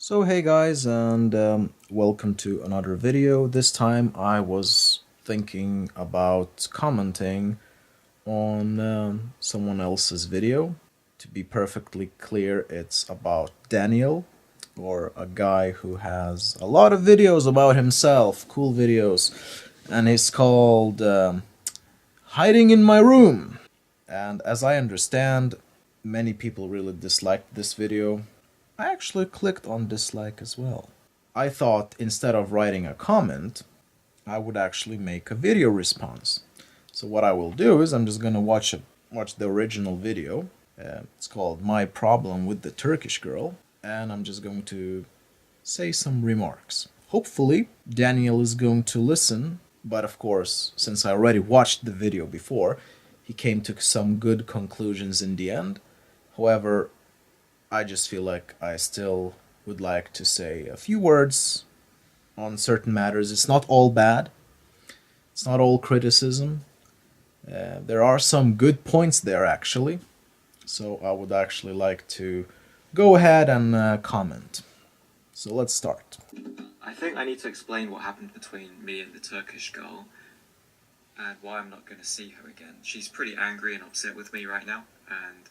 So hey guys, and welcome to another video. This time I was thinking about commenting on someone else's video. To be perfectly clear, it's about Daniel, or a guy who has a lot of videos about himself, cool videos, and he's called Hiding in My Room. And as I understand, many people really disliked this video. I actually clicked on dislike as well. I thought instead of writing a comment, I would actually make a video response. So what I will do is I'm just gonna watch the original video. It's called My Problem with the Turkish Girl, and I'm just going to say some remarks. Hopefully, Daniel is going to listen, but of course, since I already watched the video before, he came to some good conclusions in the end. However, I just feel like I still would like to say a few words on certain matters. It's not all bad, it's not all criticism. There are some good points there actually, so I would actually like to go ahead and comment. So let's start. I think I need to explain what happened between me and the Turkish girl and why I'm not going to see her again. She's pretty angry and upset with me right now, and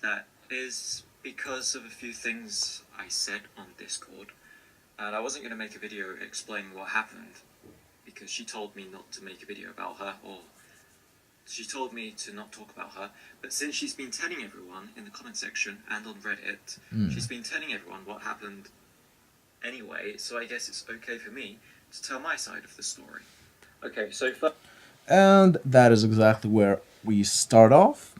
that is because of a few things I said on Discord. And I wasn't going to make a video explaining what happened because she told me not to make a video about her, or she told me to not talk about her. But since she's been telling everyone in the comment section and on Reddit, she's been telling everyone what happened anyway, so I guess it's okay for me to tell my side of the story. Okay, so And that is exactly where we start off.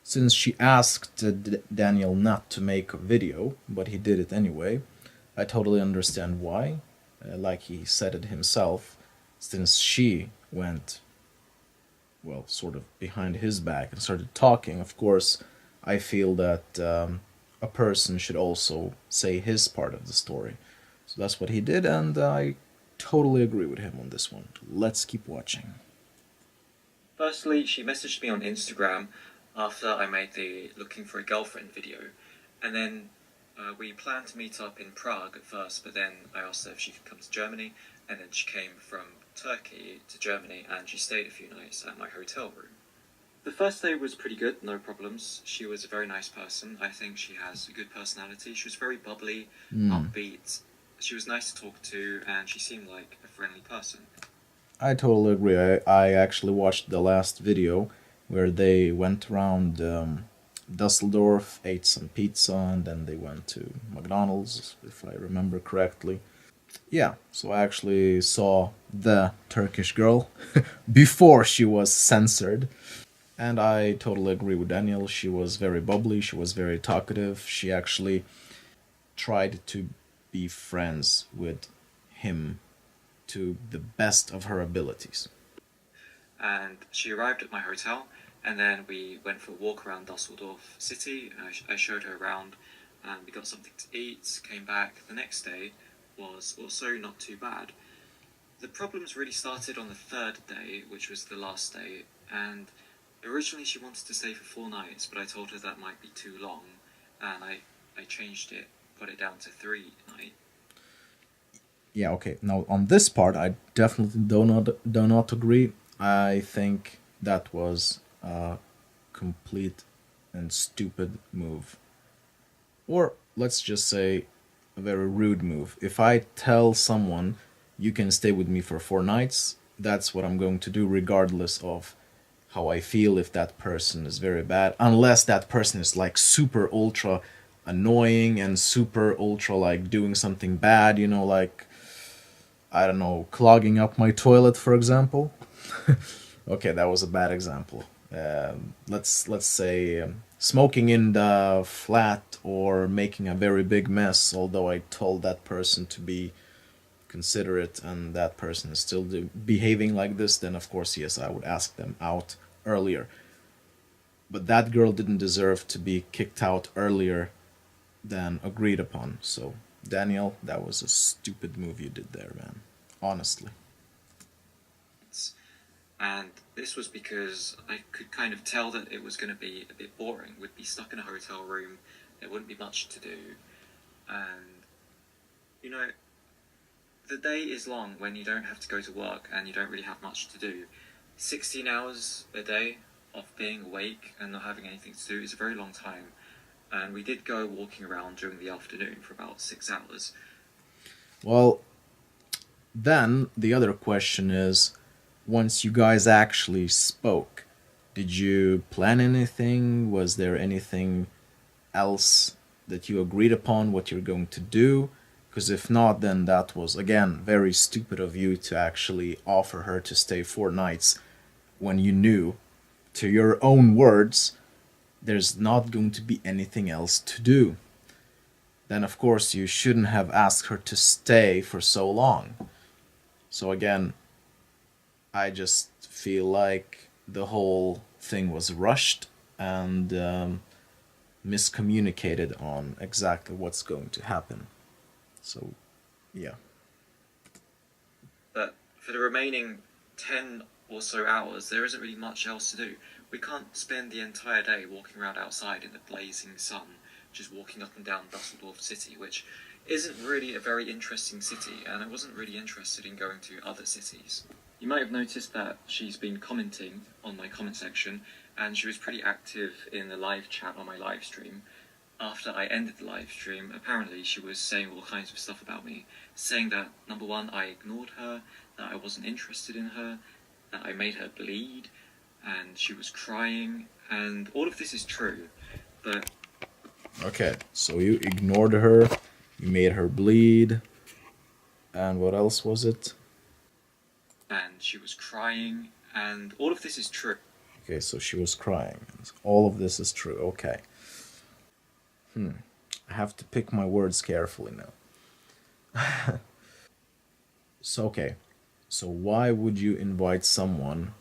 Since she asked Daniel not to make a video, but he did it anyway, I totally understand why. Like he said it himself, since she went, well, sort of behind his back and started talking, of course, I feel that a person should also say his part of the story. So that's what he did, and I totally agree with him on this one. Let's keep watching. firstly, she messaged me on Instagram after I made the looking for a girlfriend video, and then we planned to meet up in Prague at first, but then I asked her if she could come to Germany, and then she came from Turkey to Germany, and she stayed a few nights at my hotel room. The first day was pretty good, no problems. She was a very nice person. I think she has a good personality. She was very bubbly, upbeat. She was nice to talk to, and she seemed like a friendly person. I totally agree. I actually watched the last video where they went around Dusseldorf, ate some pizza, and then they went to McDonald's, if I remember correctly. Yeah, so I actually saw the Turkish girl before she was censored. And I totally agree with Daniel. She was very bubbly, she was very talkative. She actually tried to be friends with him to the best of her abilities. And she arrived at my hotel, and then we went for a walk around Dusseldorf city. I showed her around, and we got something to eat, came back. The next day was also not too bad. The problems really started on the third day, which was the last day, and originally she wanted to stay for 4 nights, but I told her that might be too long, and I changed it, got it down to 3 nights. Yeah, okay. Now on this part, I definitely do not agree. I think that was a complete and stupid move, or let's just say a very rude move. If I tell someone you can stay with me for 4 nights, that's what I'm going to do, regardless of how I feel if that person is very bad, unless that person is like super ultra annoying and super ultra like doing something bad, like I don't know, clogging up my toilet, for example. Okay, that was a bad example. Let's say smoking in the flat or making a very big mess. Although I told that person to be considerate, and that person is still behaving like this, then of course yes, I would ask them out earlier. But that girl didn't deserve to be kicked out earlier than agreed upon. So Daniel, that was a stupid move you did there, man. Honestly. And this was because I could kind of tell that it was going to be a bit boring. We'd be stuck in a hotel room, there wouldn't be much to do. And, you know, the day is long when you don't have to go to work and you don't really have much to do. 16 hours a day of being awake and not having anything to do is a very long time. And we did go walking around during the afternoon for about 6 hours. Well, then the other question is, once you guys actually spoke, did you plan anything? Was there anything else that you agreed upon what you're going to do? Because if not, then that was, again, very stupid of you to actually offer her to stay 4 nights when you knew, to your own words, there's not going to be anything else to do. Then, of course, you shouldn't have asked her to stay for so long. So, again, I just feel like the whole thing was rushed and miscommunicated on exactly what's going to happen. So, yeah. But for the remaining 10 or so hours, there isn't really much else to do. We can't spend the entire day walking around outside in the blazing sun, just walking up and down Dusseldorf City, which isn't really a very interesting city, and I wasn't really interested in going to other cities. You might have noticed that she's been commenting on my comment section, and she was pretty active in the live chat on my live stream. After I ended the live stream, apparently she was saying all kinds of stuff about me, saying that, number one, I ignored her, that I wasn't interested in her, that I made her bleed, and she was crying, and all of this is true, but... Okay, so you ignored her, you made her bleed, and what else was it? And she was crying, and all of this is true. Okay, so she was crying. All of this is true. Okay. I have to pick my words carefully now. So, okay. So, why would you invite someone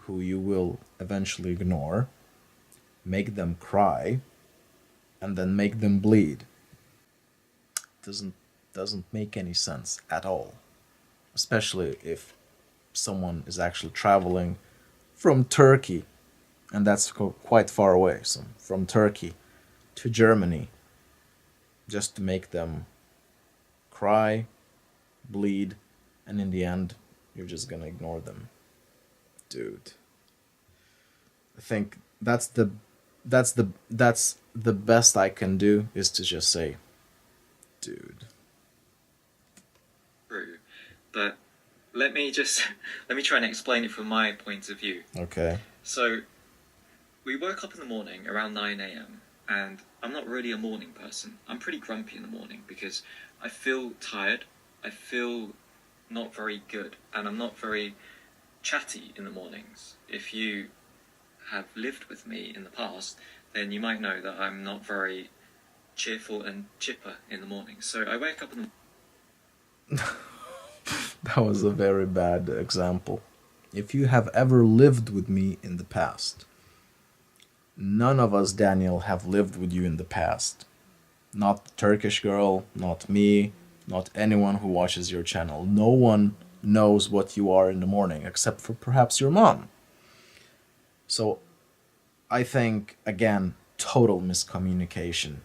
who you will eventually ignore, make them cry, and then make them bleed? Doesn't doesn't make any sense at all. Especially if someone is actually traveling from Turkey, and that's quite far away. So, from Turkey to Germany, just to make them cry, bleed, and in the end, you're just gonna ignore them. Dude. I think that's the best I can do is to just say, dude. True. But let me try and explain it from my point of view. Okay. So, we woke up in the morning around 9 a.m. and I'm not really a morning person. I'm pretty grumpy in the morning because I feel tired, I feel not very good, and I'm not very chatty in the mornings. If you have lived with me in the past, then you might know that I'm not very cheerful and chipper in the morning. So I wake up in the... That was a very bad example. If you have ever lived with me in the past, none of us, Daniel, have lived with you in the past. Not the Turkish girl, not me, not anyone who watches your channel. No one knows what you are in the morning, except for perhaps your mom. So, I think, again, total miscommunication.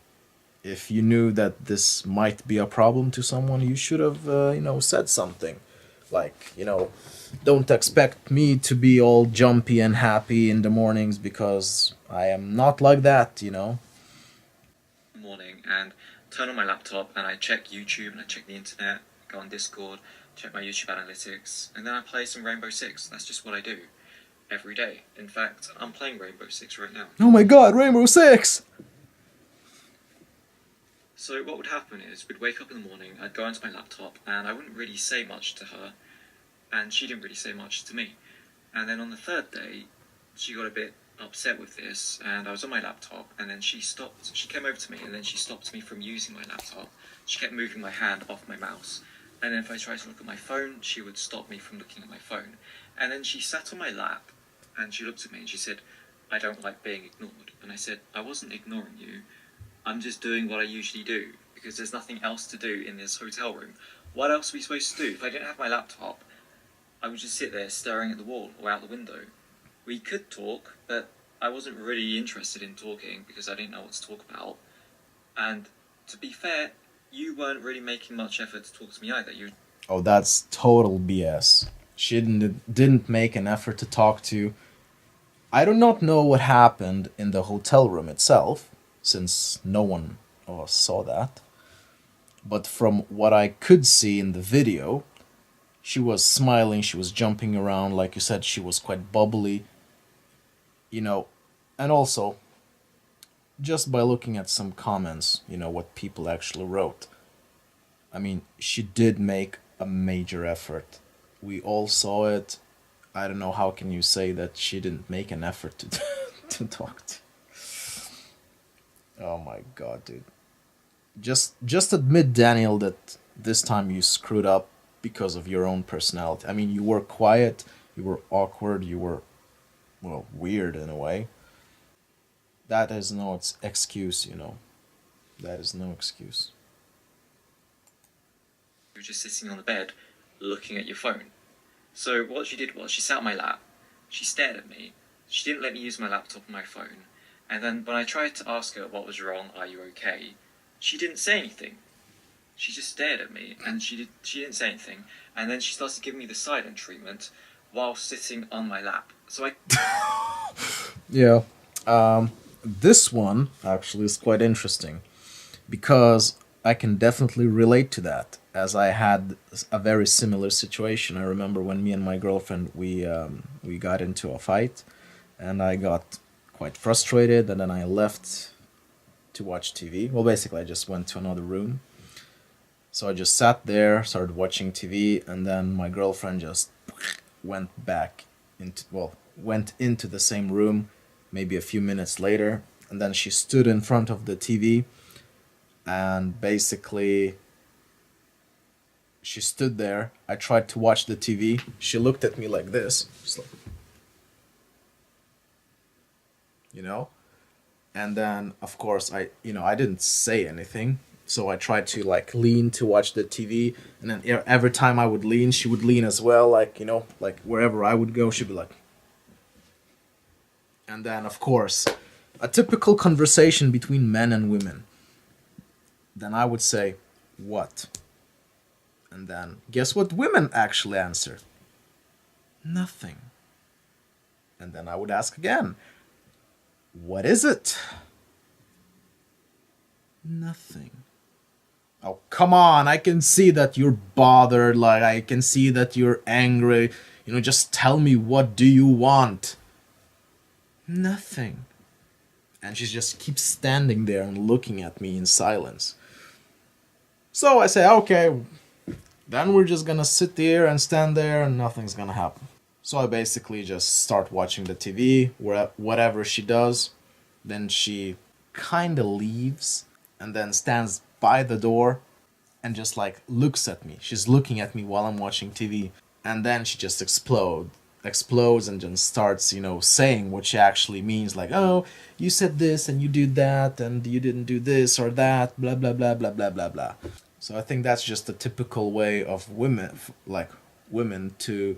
If you knew that this might be a problem to someone, you should have, said something. Like, don't expect me to be all jumpy and happy in the mornings because I am not like that. morning and turn on my laptop and I check YouTube and I check the internet, go on Discord, check my YouTube analytics, and then I play some Rainbow Six. That's just what I do every day. In fact, I'm playing Rainbow Six right now. Oh my god, Rainbow Six! So what would happen is we'd wake up in the morning, I'd go onto my laptop, and I wouldn't really say much to her, and she didn't really say much to me. And then on the third day, she got a bit upset with this, and I was on my laptop, and then she stopped. She came over to me, and then she stopped me from using my laptop. She kept moving my hand off my mouse, and then if I tried to look at my phone, she would stop me from looking at my phone. And then she sat on my lap, and she looked at me, and she said, "I don't like being ignored." And I said, "I wasn't ignoring you. I'm just doing what I usually do, because there's nothing else to do in this hotel room. What else are we supposed to do? If I didn't have my laptop, I would just sit there staring at the wall or out the window. We could talk, but I wasn't really interested in talking because I didn't know what to talk about. And to be fair, you weren't really making much effort to talk to me either. You Oh, that's total BS. She didn't make an effort to talk to you. I do not know what happened in the hotel room itself, since no one of us saw that. But from what I could see in the video, she was smiling, she was jumping around, like you said, she was quite bubbly, you know. And also, just by looking at some comments, what people actually wrote, I mean, she did make a major effort. We all saw it. I don't know how can you say that she didn't make an effort to to talk to. Oh my god, dude. Just admit, Daniel, that this time you screwed up because of your own personality. I mean, you were quiet, you were awkward, you were, well, weird in a way. That is no excuse. That is no excuse. were just sitting on the bed, looking at your phone. So what she did was she sat on my lap, she stared at me, she didn't let me use my laptop and my phone, and then when I tried to ask her what was wrong, are you okay, she didn't say anything. She just stared at me, and she didn't say anything, and then she started giving me the silent treatment while sitting on my lap. So Yeah. This one actually is quite interesting because I can definitely relate to that, as I had a very similar situation. I remember when me and my girlfriend we got into a fight, and I got quite frustrated, and then I left to watch TV. Well, basically, I just went to another room. So I just sat there, started watching TV, and then my girlfriend just went back went into the same room maybe a few minutes later, and then she stood in front of the TV, and basically she stood there. I tried to watch the TV. She looked at me like this, just like, and then of course I didn't say anything. So I tried to like lean to watch the TV, and then every time I would lean, she would lean as well, like wherever I would go, she'd be like. And then, of course, a typical conversation between men and women. Then I would say, what? And then, guess what women actually answer? Nothing. And then I would ask again, what is it? Nothing. Oh, come on, I can see that you're bothered, like, I can see that you're angry. Just tell me, what do you want? Nothing. And she just keeps standing there and looking at me in silence. So I say, okay, then we're just gonna sit there and stand there and nothing's gonna happen. So I basically just start watching the TV, whatever she does. Then she kinda leaves and then stands by the door and just like looks at me. She's looking at me while I'm watching TV. And then she just explodes and just starts, saying what she actually means, like, oh, you said this and you did that and you didn't do this or that, blah blah blah blah blah blah blah. So I think that's just a typical way of women to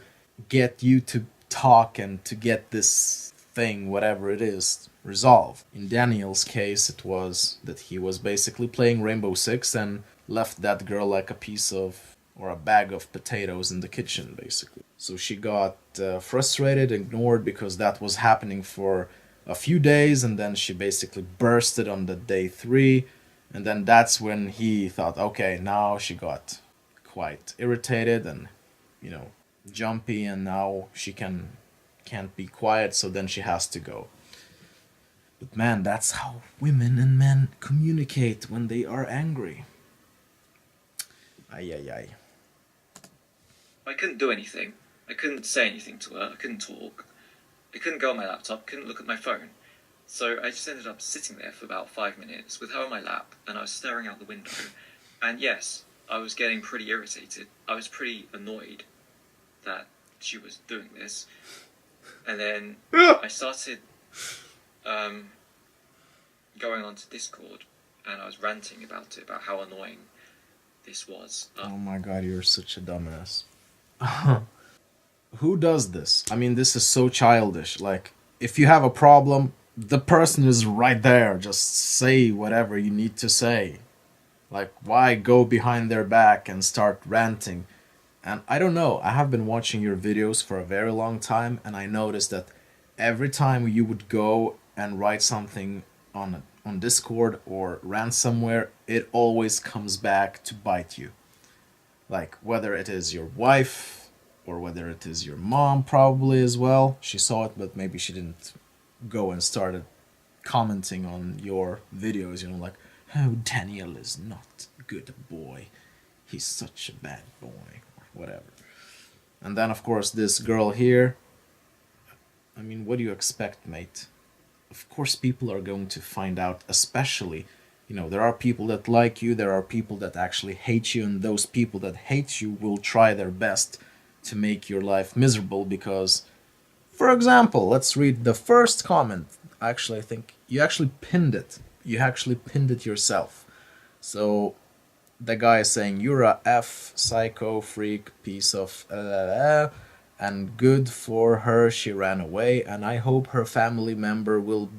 get you to talk and to get this thing, whatever it is, resolved. In Daniel's case, it was that he was basically playing Rainbow Six and left that girl like a piece of, or a bag of potatoes in the kitchen, basically. So she got frustrated, ignored, because that was happening for a few days, and then she basically bursted on the day 3, and then that's when he thought, okay, now she got quite irritated and, jumpy, and now she can't be quiet, so then she has to go. But man, that's how women and men communicate when they are angry. Ay, ay, ay. I couldn't do anything. I couldn't say anything to her. I couldn't talk. I couldn't go on my laptop. Couldn't look at my phone. So I just ended up sitting there for about 5 minutes with her on my lap, and I was staring out the window. And yes, I was getting pretty irritated. I was pretty annoyed that she was doing this. And then I started going onto Discord, and I was ranting about it, about how annoying this was. Oh my god, you're such a dumbass. Who does this? I mean, this is so childish. Like, if you have a problem, the person is right there. Just say whatever you need to say. Like, why go behind their back and start ranting? And I don't know, I have been watching your videos for a very long time, and I noticed that every time you would go and write something on Discord or rant somewhere, it always comes back to bite you. Like, whether it is your wife or whether it is your mom, probably as well. She saw it, but maybe she didn't go and started commenting on your videos, you know, like, oh, Daniel is not a good boy. He's such a bad boy, or whatever. And then, of course, this girl here. I mean, what do you expect, mate? Of course, people are going to find out, especially, you know, there are people that like you, there are people that actually hate you, and those people that hate you will try their best to make your life miserable because, for example, let's read the first comment. Actually, I think you actually pinned it. You actually pinned it yourself. So the guy is saying, "You're a F psycho freak piece of and good for her she ran away, and I hope her family member will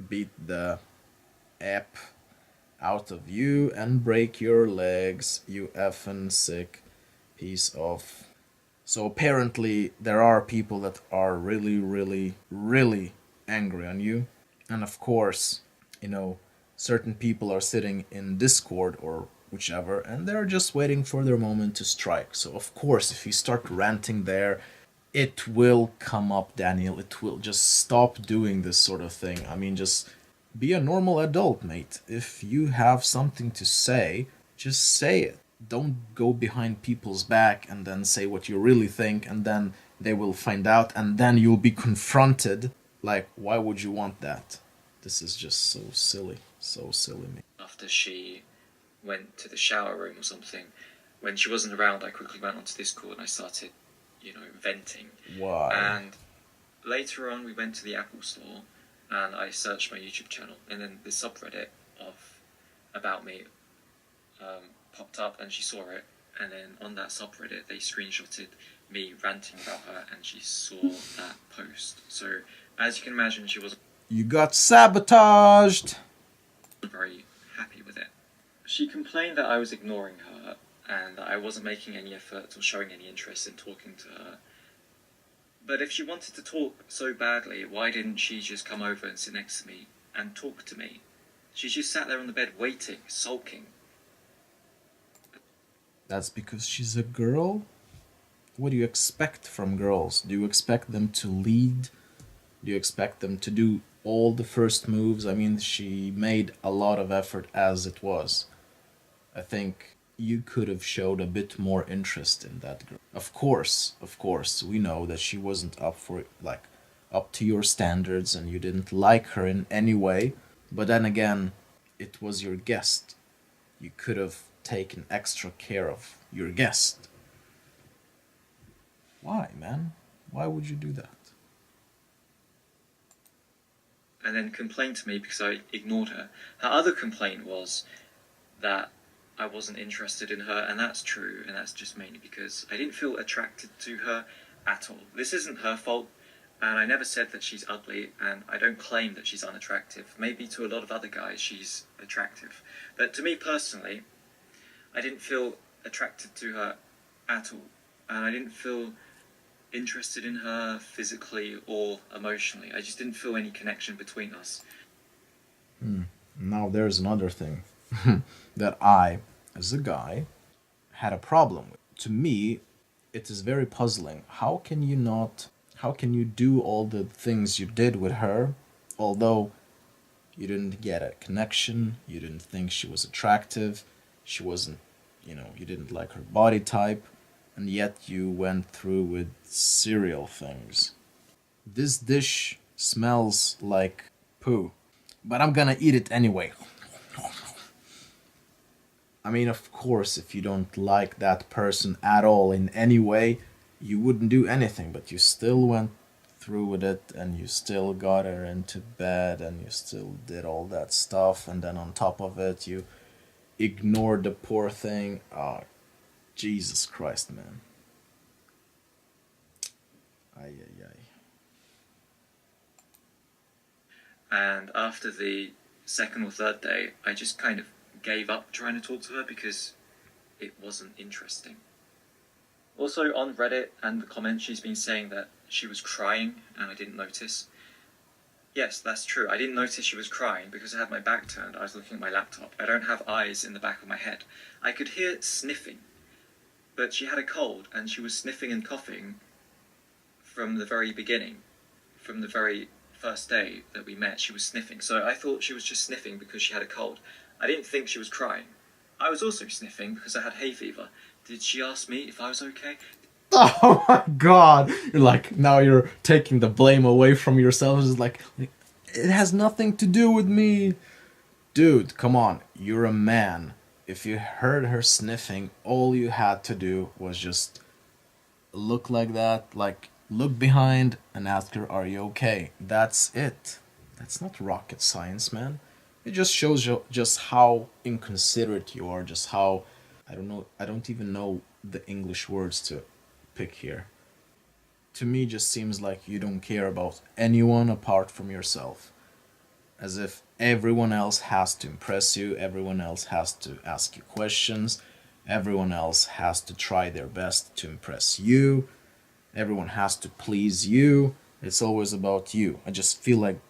beat the app out of you and break your legs, you effing sick piece of." So apparently there are people that are really, really, really angry on you. And of course, you know, certain people are sitting in Discord or whichever, and they're just waiting for their moment to strike. So of course, if you start ranting there, it will come up, Daniel. It will. Just stop doing this sort of thing. I mean, just be a normal adult, mate. If you have something to say, just say it. Don't go behind people's back and then say what you really think, and then they will find out, and then you'll be confronted. Like, why would you want that? This is just so silly. So silly, mate. After she went to the shower room or something, when she wasn't around, I quickly went onto Discord and I started, venting. Why? And later on, we went to the Apple Store and I searched my YouTube channel, and then the subreddit of About Me popped up and she saw it. And then on that subreddit, they screenshotted me ranting about her and she saw that post. So, as you can imagine, she wasn't You got sabotaged! very happy with it. She complained that I was ignoring her and that I wasn't making any effort or showing any interest in talking to her. But if she wanted to talk so badly, why didn't she just come over and sit next to me and talk to me? She just sat there on the bed waiting, sulking. That's because she's a girl? What do you expect from girls? Do you expect them to lead? Do you expect them to do all the first moves? I mean, she made a lot of effort as it was. I think you could have showed a bit more interest in that girl. Of course, we know that she wasn't up for it, like up to your standards, and you didn't like her in any way. But then again, it was your guest. You could have taken extra care of your guest. Why, man? Why would you do that? And then complained to me because I ignored her. Her other complaint was that I wasn't interested in her, and that's true, and that's just mainly because I didn't feel attracted to her at all. This isn't her fault, and I never said that she's ugly, and I don't claim that she's unattractive. Maybe to a lot of other guys she's attractive. But to me personally, I didn't feel attracted to her at all, and I didn't feel interested in her physically or emotionally. I just didn't feel any connection between us. Now there's another thing that I, as a guy, had a problem with. To me, it is very puzzling. How can you do all the things you did with her, although you didn't get a connection, you didn't think she was attractive, she wasn't, you didn't like her body type, and yet you went through with cereal things. This dish smells like poo, but I'm gonna eat it anyway. I mean, of course, if you don't like that person at all in any way, you wouldn't do anything, but you still went through with it and you still got her into bed and you still did all that stuff, and then on top of it, you ignored the poor thing. Oh, Jesus Christ, man. Ay, ay, ay. And after the second or third day, I just kind of gave up trying to talk to her because it wasn't interesting. Also, on Reddit and the comments, she's been saying that she was crying and I didn't notice. Yes, that's true. I didn't notice she was crying because I had my back turned. I was looking at my laptop. I don't have eyes in the back of my head. I could hear sniffing, but she had a cold and she was sniffing and coughing from the very beginning, from the very first day that we met. She was sniffing, so I thought she was just sniffing because she had a cold. I didn't think she was crying. I was also sniffing because I had hay fever. Did she ask me if I was okay? Oh my god! You're like, now you're taking the blame away from yourself. It's like, it has nothing to do with me. Dude, come on. You're a man. If you heard her sniffing, all you had to do was just look like that, like, look behind and ask her, are you okay? That's it. That's not rocket science, man. It just shows you just how inconsiderate you are, just how, I don't know, I don't even know the English words to pick here. To me, just seems like you don't care about anyone apart from yourself. As if everyone else has to impress you, everyone else has to ask you questions, everyone else has to try their best to impress you, everyone has to please you. It's always about you. I just feel like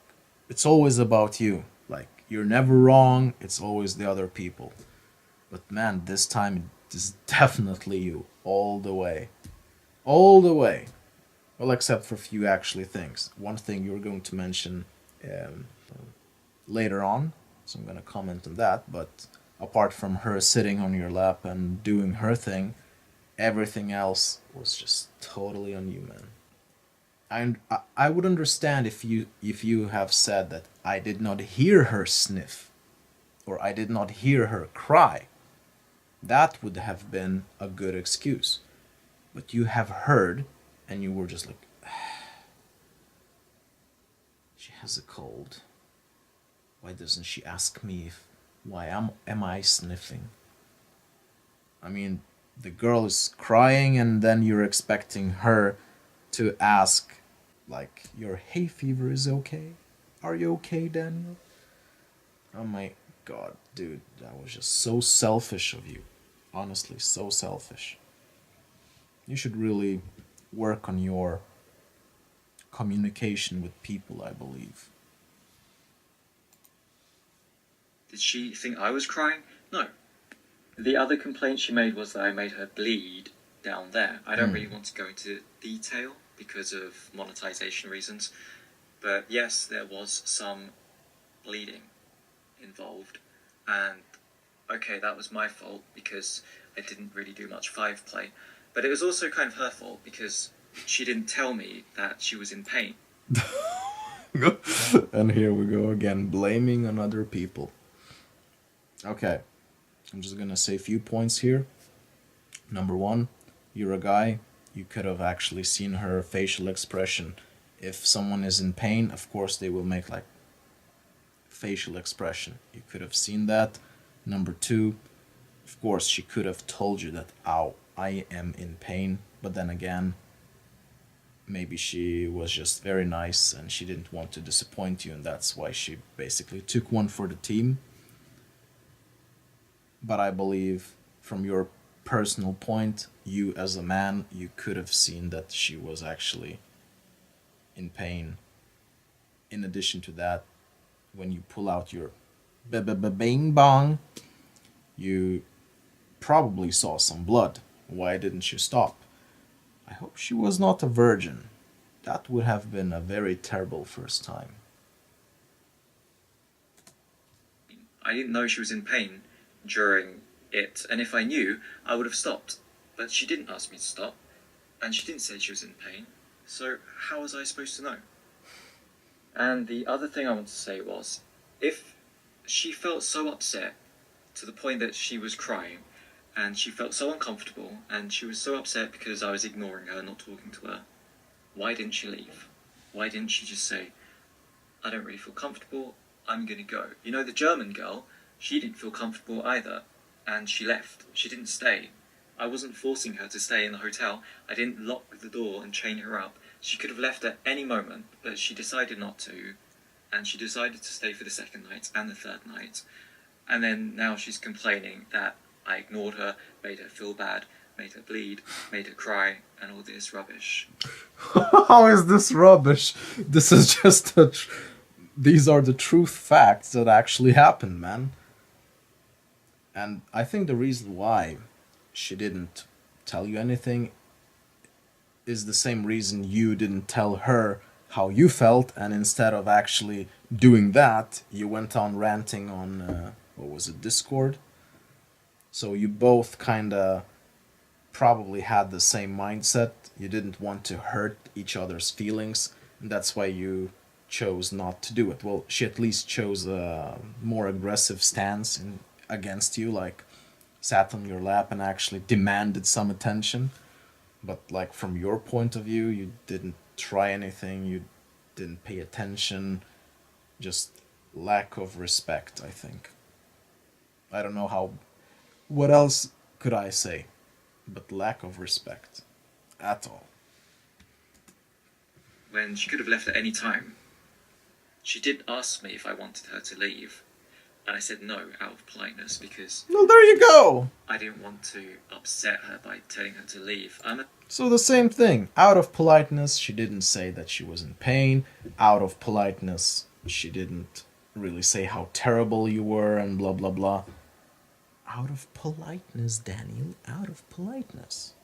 it's always about you. Like, you're never wrong, it's always the other people. But man, this time it is definitely you, all the way. All the way. Well, except for a few actually things. One thing you were going to mention um, later on, so I'm gonna comment on that. But apart from her sitting on your lap and doing her thing, everything else was just totally on you, man. I would understand if you have said that I did not hear her sniff or I did not hear her cry. That would have been a good excuse. But you have heard and you were just like, she has a cold. Why doesn't she ask me if why am I sniffing? I mean, the girl is crying and then you're expecting her to ask like, your hay fever is okay? Are you okay, Daniel? Oh my god, dude, that was just so selfish of you. Honestly, so selfish. You should really work on your communication with people, I believe. Did she think I was crying? No. The other complaint she made was that I made her bleed down there. I don't really want to go into detail because of monetization reasons, but yes, there was some bleeding involved, and okay, that was my fault because I didn't really do much 5 play, but it was also kind of her fault because she didn't tell me that she was in pain. And here we go again, blaming on other people. Okay, I'm just gonna say a few points here. Number one, you're a guy, you could have actually seen her facial expression. If someone is in pain, of course they will make like facial expression. You could have seen that. Number two, of course she could have told you that, ow, I am in pain. But then again, maybe she was just very nice and she didn't want to disappoint you, and that's why she basically took one for the team. But I believe from your personal point, you as a man, you could have seen that she was actually in pain. In addition to that, when you pull out your bing bong, you probably saw some blood. Why didn't you stop? I hope she was not a virgin. That would have been a very terrible first time. I didn't know she was in pain during it, and if I knew, I would have stopped. But she didn't ask me to stop, and she didn't say she was in pain, so how was I supposed to know? And the other thing I want to say was, if she felt so upset to the point that she was crying, and she felt so uncomfortable, and she was so upset because I was ignoring her, not talking to her, why didn't she leave? Why didn't she just say, I don't really feel comfortable, I'm gonna go? You know, the German girl, she didn't feel comfortable either, and she left. She didn't stay. I wasn't forcing her to stay in the hotel. I didn't lock the door and chain her up. She could have left at any moment, but she decided not to, and she decided to stay for the second night and the third night. And then now she's complaining that I ignored her, made her feel bad, made her bleed, made her cry, and all this rubbish. How is this rubbish? This is just these are the truth facts that actually happened, man. And I think the reason why she didn't tell you anything is the same reason you didn't tell her how you felt, and instead of actually doing that, you went on ranting on what was it, Discord? So you both kind of probably had the same mindset. You didn't want to hurt each other's feelings, and that's why you chose not to do it. Well, she at least chose a more aggressive stance against you, like sat on your lap and actually demanded some attention. But like from your point of view, you didn't try anything, you didn't pay attention, just lack of respect, I think. I don't know how, what else could I say but lack of respect at all. When she could have left at any time. She did ask me if I wanted her to leave, and I said no out of politeness because Well, there you go. I didn't want to upset her by telling her to leave. So the same thing. Out of politeness, she didn't say that she was in pain. Out of politeness, she didn't really say how terrible you were and blah blah blah. Out of politeness, Daniel. Out of politeness.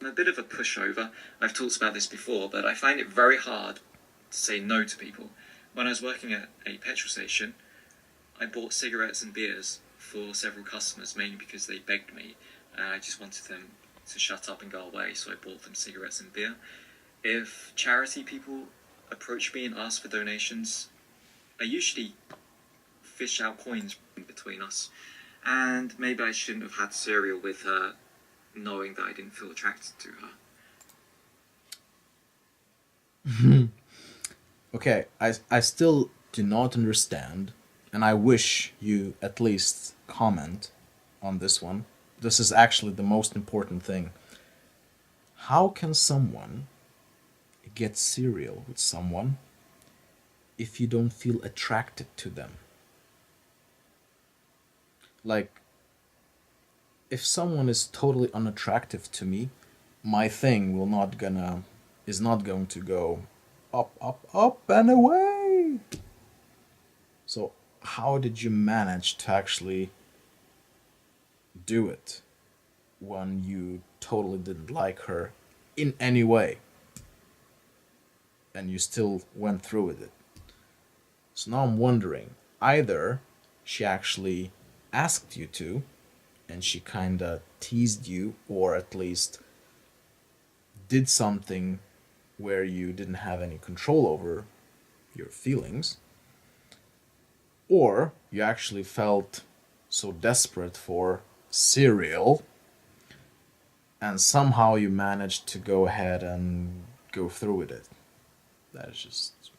I'm a bit of a pushover. I've talked about this before, but I find it very hard to say no to people. When I was working at a petrol station, I bought cigarettes and beers for several customers, mainly because they begged me, and I just wanted them to shut up and go away, so I bought them cigarettes and beer. If charity people approach me and ask for donations, I usually fish out coins between us, and maybe I shouldn't have had cereal with her, knowing that I didn't feel attracted to her. Okay, I still do not understand, and I wish you at least comment on this one. This is actually the most important thing. How can someone get cereal with someone if you don't feel attracted to them? Like, if someone is totally unattractive to me, my thing will not gonna is not going to go up, up, up and away. So how did you manage to actually do it when you totally didn't like her in any way and you still went through with it? So now I'm wondering, either she actually asked you to and she kind of teased you, or at least did something where you didn't have any control over your feelings, or you actually felt so desperate for cereal and somehow you managed to go ahead and go through with it. That is just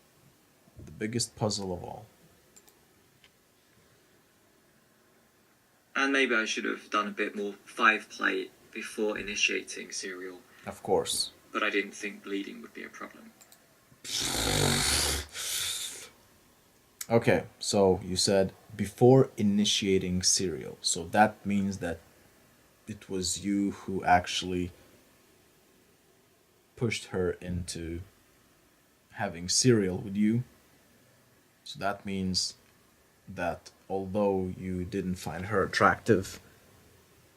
the biggest puzzle of all. And maybe I should have done a bit more 5-play before initiating cereal. Of course. But I didn't think bleeding would be a problem. Okay, so you said before initiating cereal. So that means that it was you who actually pushed her into having cereal with you. So that means that although you didn't find her attractive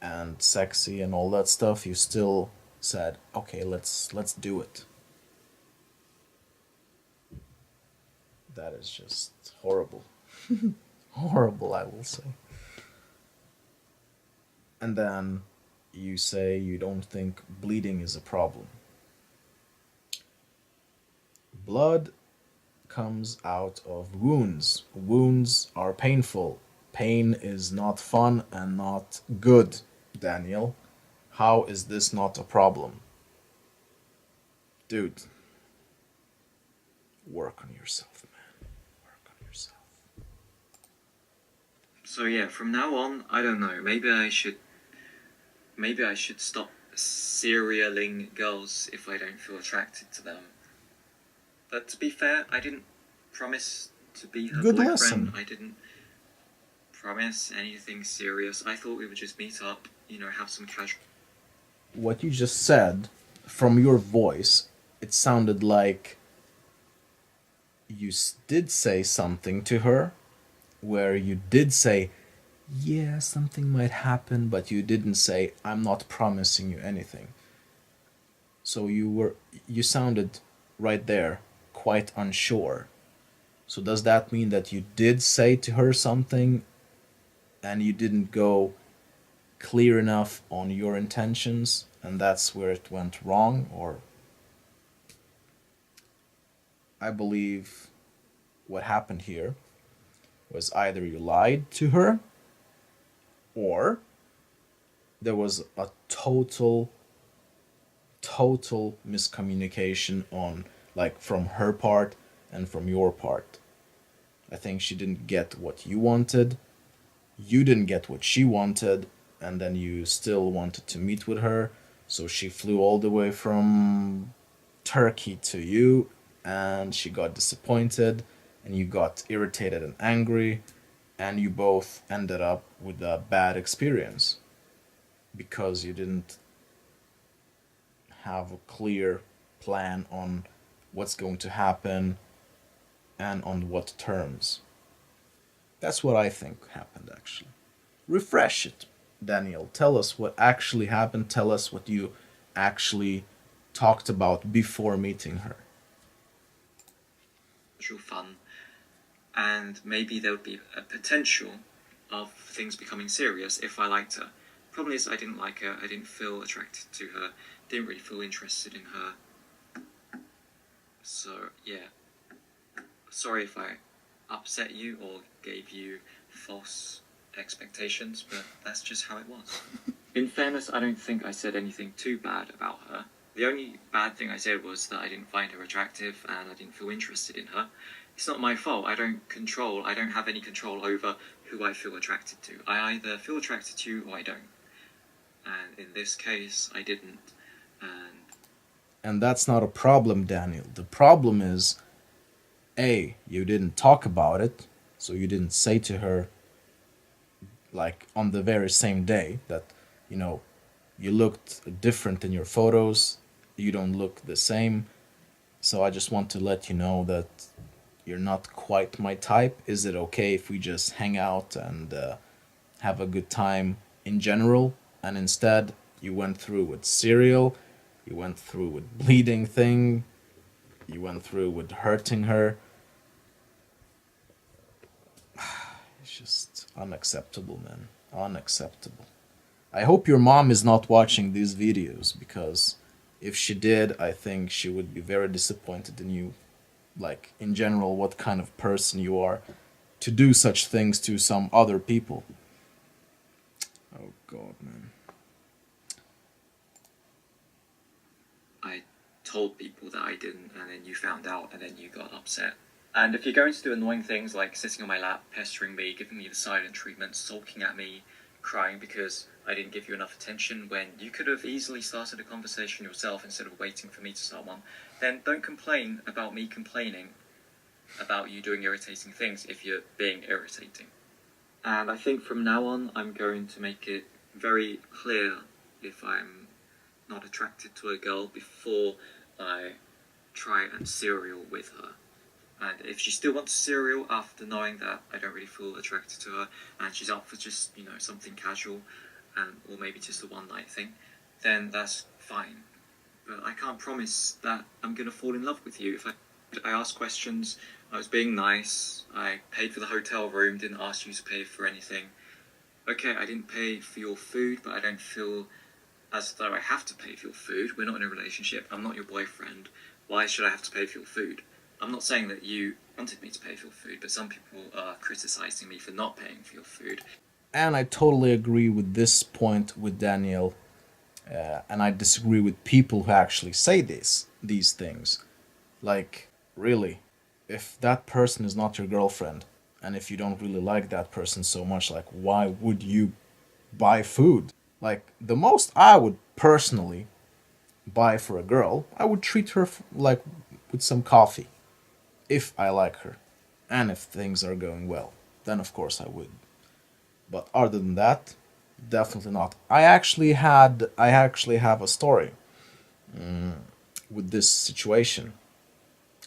and sexy and all that stuff, you still said, okay, let's do it. That is just horrible. Horrible, I will say. And then you say you don't think bleeding is a problem. Blood comes out of wounds. Wounds are painful. Pain is not fun and not good, Daniel. How is this not a problem? Dude, work on yourself, man. Work on yourself. So yeah, from now on, I don't know. Maybe I should stop serialing girls if I don't feel attracted to them. But to be fair, I didn't promise to be her Good boyfriend. lesson. I didn't promise anything serious. I thought we would just meet up, have some casual. What you just said, from your voice, it sounded like you did say something to her, where you did say, yeah, something might happen, but you didn't say, I'm not promising you anything. So you sounded right there quite unsure. So does that mean that you did say to her something and you didn't go clear enough on your intentions and that's where it went wrong? Or I believe what happened here was either you lied to her or there was a total miscommunication on, like, from her part and from your part. I think she didn't get what you didn't get what she wanted, and then you still wanted to meet with her, so she flew all the way from Turkey to you, and she got disappointed, and you got irritated and angry, and you both ended up with a bad experience because you didn't have a clear plan on what's going to happen and on what terms. That's what I think happened, actually. Refresh it, Daniel. Tell us what actually happened. Tell us what you actually talked about before meeting her. Fun, and maybe there would be a potential of things becoming serious if I liked her. Problem is, I didn't like her. I didn't feel attracted to her. Didn't really feel interested in her. So yeah, sorry if I upset you or gave you false expectations, but that's just how it was. In fairness, I don't think I said anything too bad about her. The only bad thing I said was that I didn't find her attractive and I didn't feel interested in her. It's not my fault. I don't have any control over who I feel attracted to. I either feel attracted to you or I don't. And in this case, I didn't. And that's not a problem, Daniel. The problem is, A, you didn't talk about it, so you didn't say to her, like, on the very same day that, you know, you looked different in your photos, you don't look the same. So I just want to let you know that you're not quite my type. Is it okay if we just hang out and have a good time in general? And instead, you went through with cereal, you went through with bleeding thing, you went through with hurting her. It's just unacceptable, man. Unacceptable. I hope your mom is not watching these videos, because if she did, I think she would be very disappointed in you. Like, in general, what kind of person you are to do such things to some other people. Oh, God, man. I told people that I didn't, and then you found out, and then you got upset. And if you're going to do annoying things like sitting on my lap, pestering me, giving me the silent treatment, sulking at me, crying because I didn't give you enough attention when you could have easily started a conversation yourself instead of waiting for me to start one, then don't complain about me complaining about you doing irritating things if you're being irritating. And I think from now on, I'm going to make it very clear if I'm not attracted to a girl before I try and serial with her. And if she still wants cereal after knowing that I don't really feel attracted to her and she's up for just, something casual or maybe just a one night thing, then that's fine. But I can't promise that I'm going to fall in love with you. If I asked questions, I was being nice, I paid for the hotel room, didn't ask you to pay for anything. Okay, I didn't pay for your food, but I don't feel as though I have to pay for your food. We're not in a relationship. I'm not your boyfriend. Why should I have to pay for your food? I'm not saying that you wanted me to pay for your food, but some people are criticizing me for not paying for your food. And I totally agree with this point with Daniel, and I disagree with people who actually say these things. Like, really, if that person is not your girlfriend, and if you don't really like that person so much, like, why would you buy food? Like, the most I would personally buy for a girl, I would treat her like with some coffee, if I like her. and if things are going well, then of course I would. But other than that, definitely not. I actually have a story with this situation.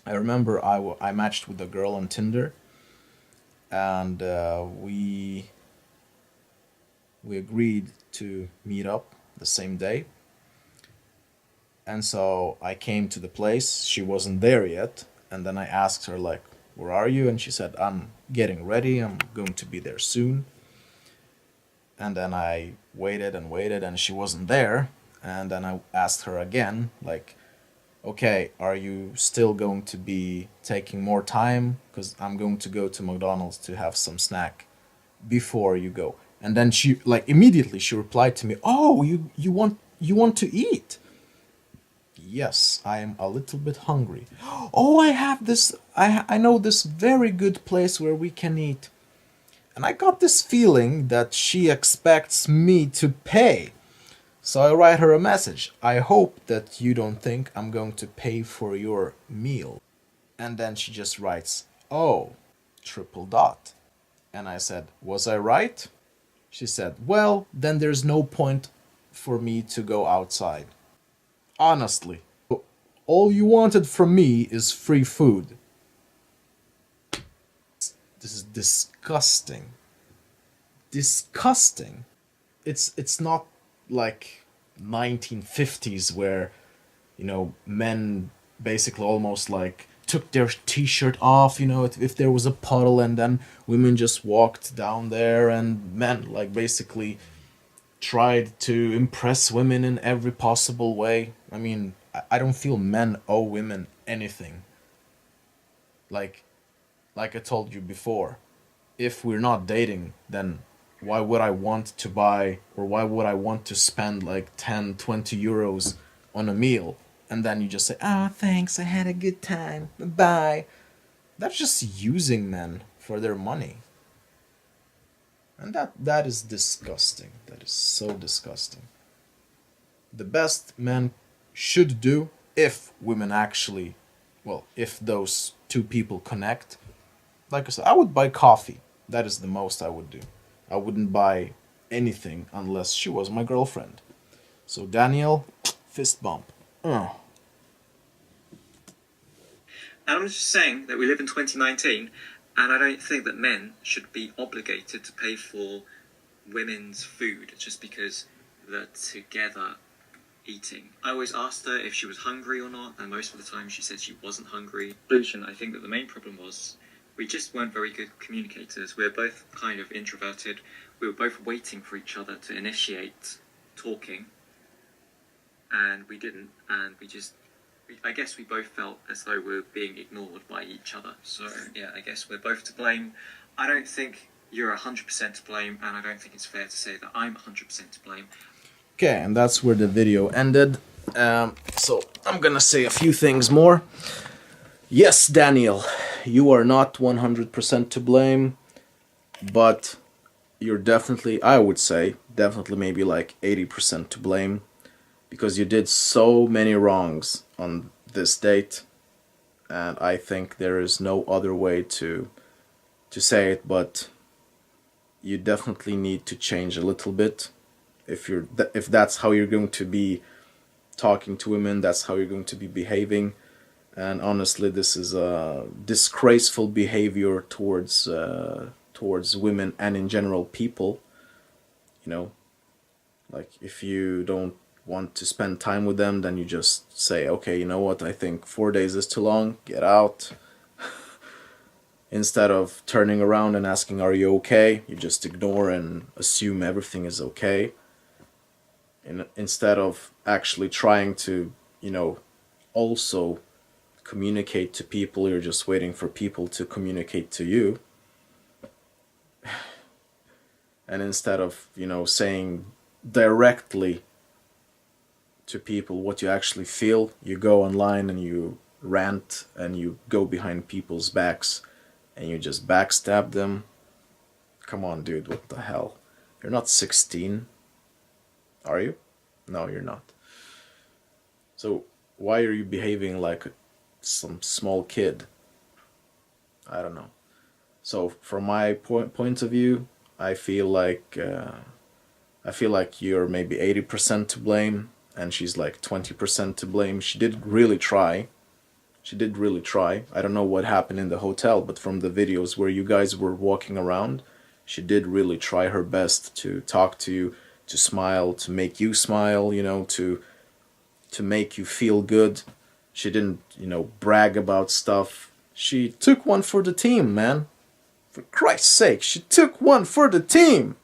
I remember I matched with a girl on Tinder, and we agreed to meet up the same day. And so I came to the place. She wasn't there yet, and then I asked her like, "Where are you?" And she said, "I'm getting ready. I'm going to be there soon." And then I waited and waited, and she wasn't there. And then I asked her again, like, "Okay, are you still going to be taking more time? Because I'm going to go to McDonald's to have some snack before you go." And then she, like, immediately she replied to me, "Oh, you want to eat?" "Yes, I am a little bit hungry." "Oh, I have this. I know this very good place where we can eat." And I got this feeling that she expects me to pay. So I write her a message. "I hope that you don't think I'm going to pay for your meal." And then she just writes, "Oh, triple dot." And I said, "Was I right?" She said, "Well, then there's no point for me to go outside." Honestly. All you wanted from me is free food. This is disgusting. Disgusting. It's not like 1950s where, men basically almost like took their t-shirt off, if there was a puddle, and then women just walked down there, and men like basically tried to impress women in every possible way. I mean, I don't feel men owe women anything. Like like I told you before, if we're not dating, then why would I want to buy, or why would I want to spend like 10, 20 euros on a meal? And then you just say, "Ah, thanks, I had a good time. Bye." That's just using men for their money. And that is disgusting. That is so disgusting. The best men should do, if women actually, well, if those two people connect, like I said, I would buy coffee. That is the most I would do. I wouldn't buy anything unless she was my girlfriend. So Daniel, fist bump. And I'm just saying that we live in 2019, and I don't think that men should be obligated to pay for women's food just because they're together eating. I always asked her if she was hungry or not, and most of the time she said she wasn't hungry. Conclusion, I think that the main problem was we just weren't very good communicators. We were both kind of introverted. We were both waiting for each other to initiate talking, and we didn't, and I guess we both felt as though we were being ignored by each other. So, yeah, I guess we're both to blame. I don't think you're 100% to blame, and I don't think it's fair to say that I'm 100% to blame. Okay, and that's where the video ended. So I'm gonna say a few things more. Yes, Daniel, you are not 100% to blame, but you're definitely, I would say, definitely maybe like 80% to blame, because you did so many wrongs on this date, and I think there is no other way to say it, but you definitely need to change a little bit. If that's how you're going to be talking to women, that's how you're going to be behaving. And honestly, this is a disgraceful behavior towards women and in general people. You know, like if you don't want to spend time with them, then you just say, "Okay, you know what? I think 4 days is too long. Get out." Instead of turning around and asking, "Are you okay?" you just ignore and assume everything is okay. And instead of actually trying to, also communicate to people, you're just waiting for people to communicate to you. And instead of, saying directly to people what you actually feel, you go online and you rant and you go behind people's backs and you just backstab them. Come on, dude, what the hell? You're not 16, are you? No, you're not. So why are you behaving like some small kid? I don't know. So from my point of view, I feel like you're maybe 80% to blame, and she's like 20% to blame. She did really try. She did really try. I don't know what happened in the hotel, but from the videos where you guys were walking around, she did really try her best to talk to you, to smile, to make you smile, you know, to make you feel good. She didn't, you know, brag about stuff. She took one for the team, man. For Christ's sake, she took one for the team.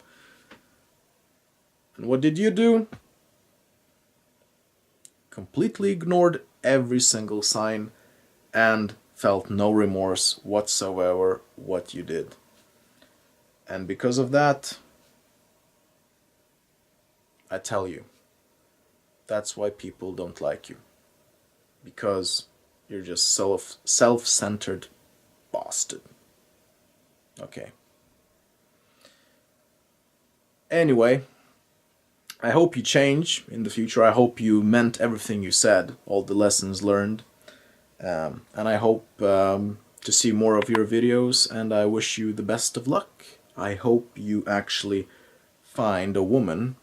And what did you do? Completely ignored every single sign and felt no remorse whatsoever what you did. And because of that, I tell you, that's why people don't like you. Because you're just self-centered bastard. Okay. Anyway, I hope you change in the future. I hope you meant everything you said, all the lessons learned. And I hope to see more of your videos, and I wish you the best of luck. I hope you actually find a woman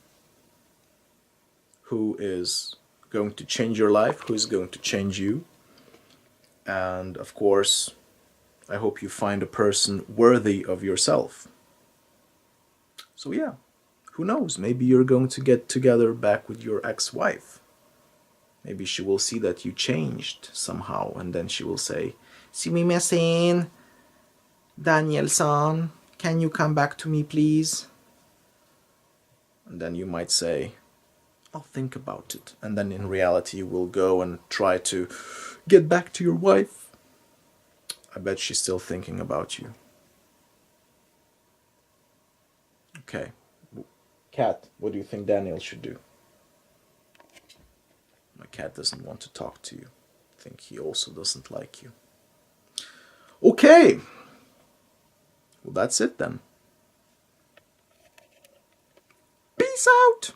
who is going to change your life, who is going to change you. And of course, I hope you find a person worthy of yourself. So yeah, who knows? Maybe you're going to get together back with your ex-wife. Maybe she will see that you changed somehow, and then she will say, "See me missing, Danielson, can you come back to me, please?" And then you might say, "I'll think about it." And then in reality you will go and try to get back to your wife. I bet she's still thinking about you. Okay. Cat, what do you think Daniel should do? My cat doesn't want to talk to you. I think he also doesn't like you. Okay. Well, that's it then. Peace out.